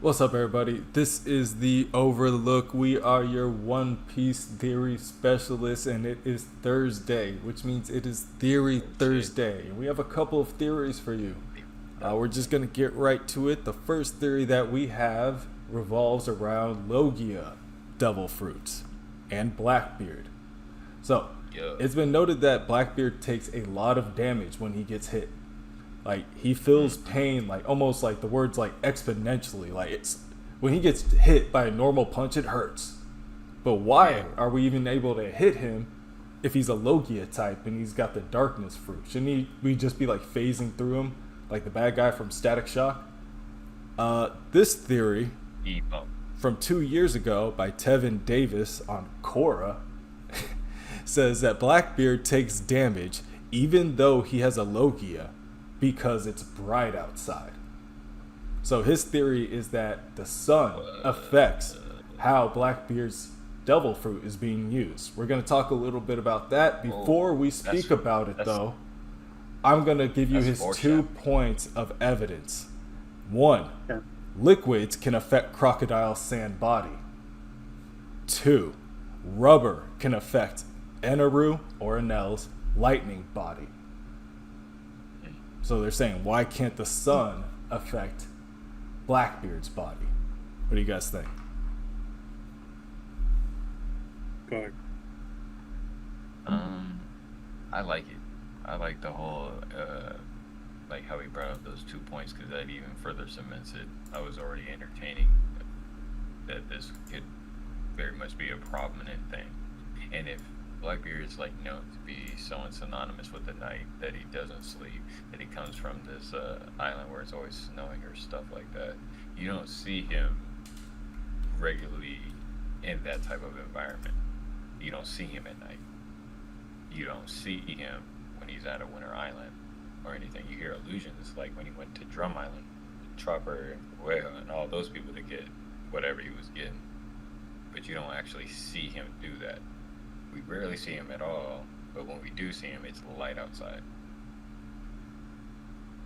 What's up, everybody? This is the Overlook. We are your One Piece theory specialists, and it is Thursday, which means it is Theory Thursday. And we have a couple of theories for you. We're just going to get right to it. The first theory that we have revolves around Logia, Devil Fruits, and Blackbeard. So, it's been noted that Blackbeard takes a lot of damage when he gets hit. Like, he feels pain, like almost like the words like exponentially. Like, it's when he gets hit by a normal punch, it hurts. But why are we even able to hit him if he's a Logia type and he's got the darkness fruit? Shouldn't we just be like phasing through him like the bad guy from Static Shock? This theory from 2 years ago by Tevin Davis on Korra says that Blackbeard takes damage even though he has a Logia, because it's bright outside. So his theory is that the sun affects how Blackbeard's devil fruit is being used. We're going to talk a little bit about that. Before we speak about it, though, I'm going to give you his 2 points of evidence. 1, liquids can affect Crocodile Sand body. 2, rubber can affect Eneru or Enel's lightning body. So they're saying, why can't the sun affect Blackbeard's body? What do you guys think? Go ahead. I like it. I like the whole, like how he brought up those 2 points, because that even further cements it. I was already entertaining that this could very much be a prominent thing. And if Blackbeard is like known to be so synonymous with the night that he doesn't sleep, that he comes from this island where it's always snowing or stuff like that. You don't see him regularly in that type of environment. You don't see him at night. You don't see him when he's at a winter island or anything. You hear allusions like when he went to Drum Island, Chopper, Whale, and all those people to get whatever he was getting. But you don't actually see him do that. We rarely see him at all, but when we do see him, it's light outside.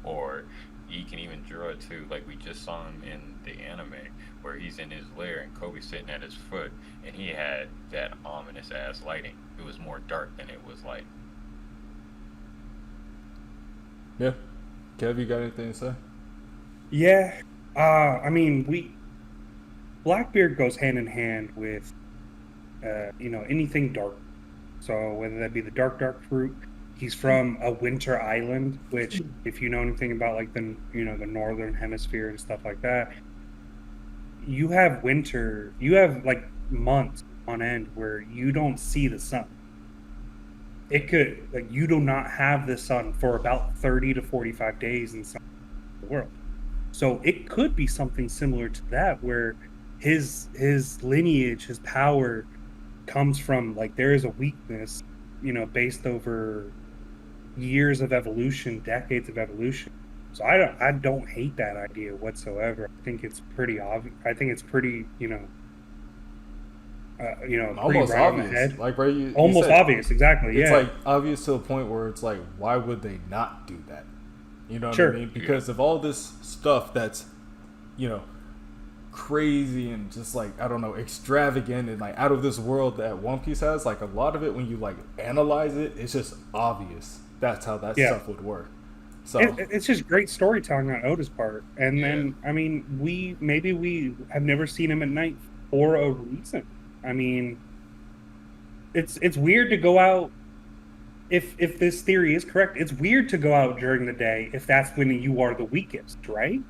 Or he can even draw it too, like we just saw him in the anime, where he's in his lair and Kobe's sitting at his foot, and he had that ominous ass lighting. It was more dark than it was light. Yeah. Kev, you got anything to say? Yeah. I mean, Blackbeard goes hand in hand with anything dark. So whether that be the dark fruit, he's from a winter island, which if you know anything about like the northern hemisphere and stuff like that, you have winter, you have like months on end where you don't see the sun. It could, like, you do not have the sun for about 30 to 45 days in some world. So it could be something similar to that, where his lineage, his power comes from, like, there is a weakness, based over years of evolution, decades of evolution. So I don't hate that idea whatsoever. I think it's pretty obvious. I think it's pretty, Almost obvious. Like, right, you almost said, obvious, exactly. It's yeah, like obvious to the point where it's like, why would they not do that? You know what I mean? Because of all this stuff that's, crazy and just like, I don't know, extravagant and like out of this world that One Piece has, like a lot of it, when you like analyze it, it's just obvious that's how that stuff would work. So it's just great storytelling on Oda's part. And then I mean, we have never seen him at night for a reason. I mean, it's weird to go out, if this theory is correct, it's weird to go out during the day if that's when you are the weakest, right?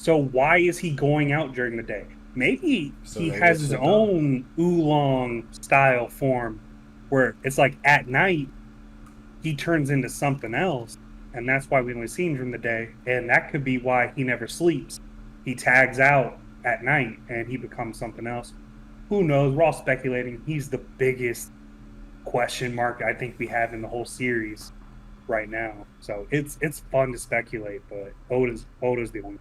So why is he going out during the day? Maybe he has his own oolong style form where it's like at night he turns into something else, and that's why we only see him during the day. And that could be why he never sleeps. He tags out at night and he becomes something else. Who knows? We're all speculating. He's the biggest question mark I think we have in the whole series right now. So it's fun to speculate, but Oda's the one.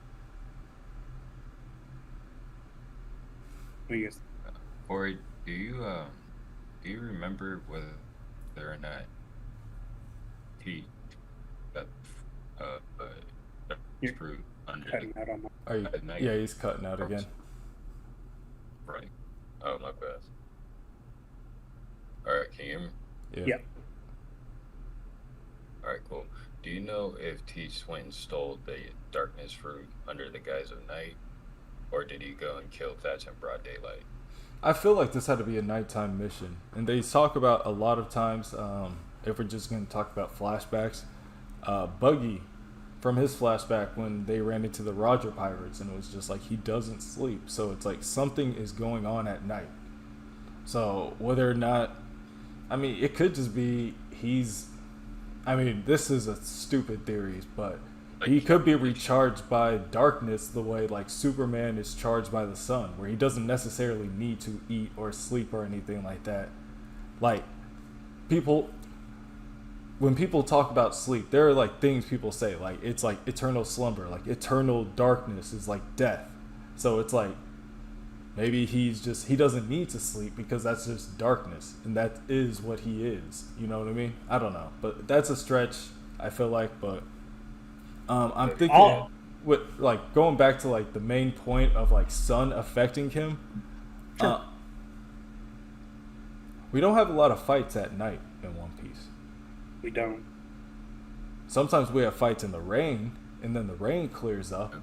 Corey, do you remember whether or not he got fruit under Are you? At night? Yeah, he's cutting out again. Right. Oh, my bad. Alright, can you hear me? Yeah. Alright, cool. Do you know if Teach went and stole the darkness fruit under the guise of night? Or did he go and kill Thatch in broad daylight? I feel like this had to be a nighttime mission, and they talk about a lot of times. If we're just going to talk about flashbacks, Buggy, from his flashback when they ran into the Roger pirates, and it was just like he doesn't sleep, so it's like something is going on at night. So whether or not, I mean, it could just be he's. I mean, this is a stupid theory, but he could be recharged by darkness the way like Superman is charged by the sun, where he doesn't necessarily need to eat or sleep or anything like that. Like when people talk about sleep, there are like things people say, like it's like eternal slumber, like eternal darkness is like death. So it's like maybe he doesn't need to sleep because that's just darkness, and that is what he is. You know what I mean? I don't know, but that's a stretch, I feel like, but I'm thinking with like going back to like the main point of like sun affecting him. Sure. We don't have a lot of fights at night in One Piece. We don't. Sometimes we have fights in the rain, and then the rain clears up.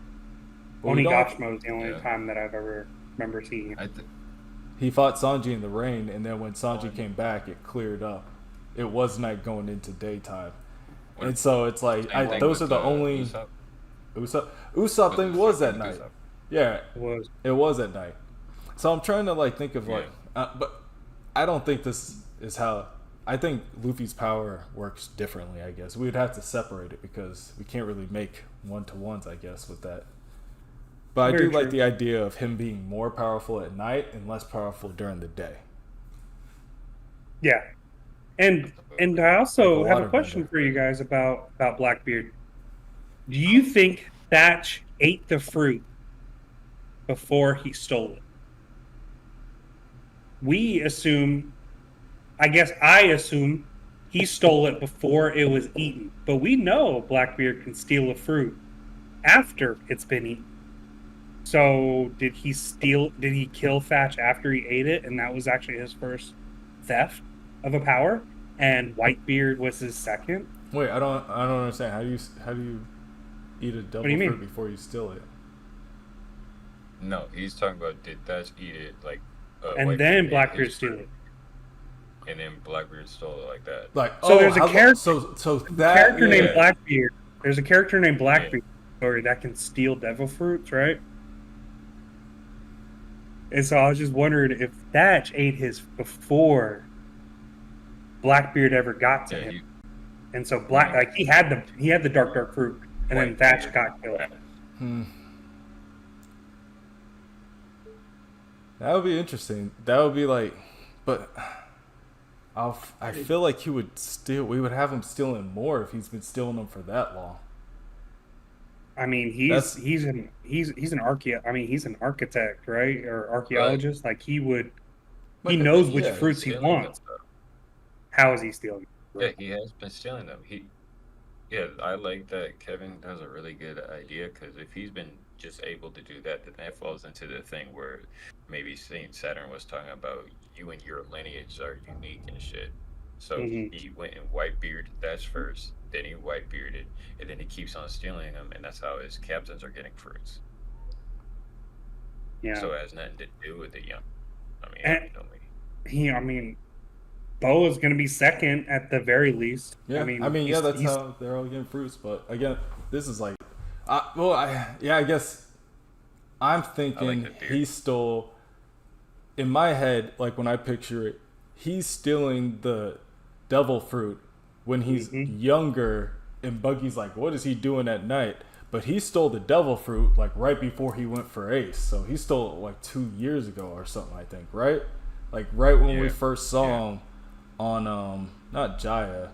But we don't- Onigashima is the only Yeah. time that I've ever remember seeing it. He fought Sanji in the rain, and then when Sanji came back, it cleared up. It was night going into daytime. And so it's like those are the only Usopp thing was at night. Yeah, it was at night. So I'm trying to like think of like, but I don't think this is how. I think Luffy's power works differently. I guess we would have to separate it because we can't really make one-to-ones. I guess with that. But I do like the idea of him being more powerful at night and less powerful during the day. Yeah, and I also Like a have a waterbender. question for you guys about Blackbeard. Do you think Thatch ate the fruit before he stole it? We assume, I guess I assume, he stole it before it was eaten. But we know Blackbeard can steal a fruit after it's been eaten. So did he kill Thatch after he ate it, and that was actually his first theft of a power, and Whitebeard was his second? Wait, I don't understand. How do you eat a double do you mean? fruit before you steal it? No, he's talking about did Thatch eat it like And Whitebeard then ate Blackbeard his steal fruit, it. and then Blackbeard stole it like that. Like, So there's a how- character- So that Character named yeah. Blackbeard. There's a character named Blackbeard that can steal devil fruits, right? And so I was just wondering if Thatch ate his before Blackbeard ever got to Yeah, him. And so he had the dark fruit, and then Thatch Whitebeard. got killed. That would be interesting. That would be like, but I feel like he would steal. We would have him stealing more if he's been stealing them for that long. I mean, he's an architect, right, or archaeologist. Like he knows which fruits he Stealing them wants. stuff. How is he stealing? Yeah, he has been stealing them. Yeah, I like that Kevin has a really good idea because if he's been just able to do that, then that falls into the thing where maybe Saint Saturn was talking about you and your lineage are unique and shit. So he went and Whitebeard Thatch first, then he Whitebearded, and then he keeps on stealing them, and that's how his captains are getting fruits. Yeah. So it has nothing to do with the young. I mean, Bo is going to be second at the very least. Yeah, that's how they're all getting fruits. But again, this is like, I guess I'm thinking he stole. In my head, like when I picture it, he's stealing the devil fruit when he's younger, and Buggy's like, "What is he doing at night?" But he stole the devil fruit like right before he went for Ace, so he stole it like 2 years ago or something. I think, right? Like right when we first saw him on not Jaya,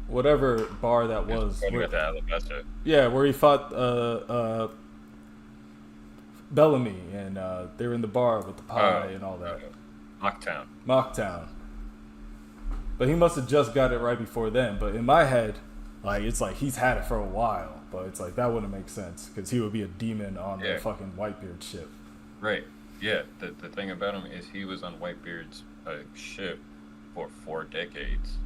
whatever bar that was. Where he fought Bellamy, and they were in the bar with the pie and all that. Mocktown. But he must have just got it right before then. But in my head, Like, it's like he's had it for a while, but it's like that wouldn't make sense because he would be a demon on the fucking Whitebeard ship. Right. Yeah. The thing about him is he was on Whitebeard's ship for 4 decades,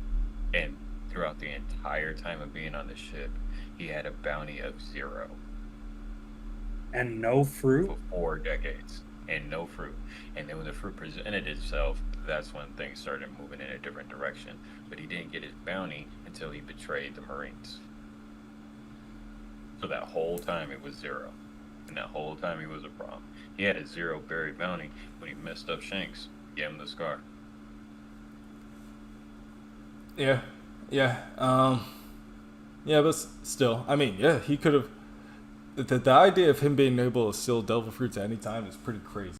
and throughout the entire time of being on the ship, he had a bounty of 0. And no fruit? For 4 decades. And no fruit. And then when the fruit presented itself, that's when things started moving in a different direction. But he didn't get his bounty until he betrayed the Marines. So that whole time it was 0. And that whole time he was a problem. He had a 0 buried bounty when he messed up Shanks. Gave him the scar. Yeah. Yeah. Yeah, but still, I mean, yeah, he could have. The idea of him being able to steal devil fruits at any time is pretty crazy.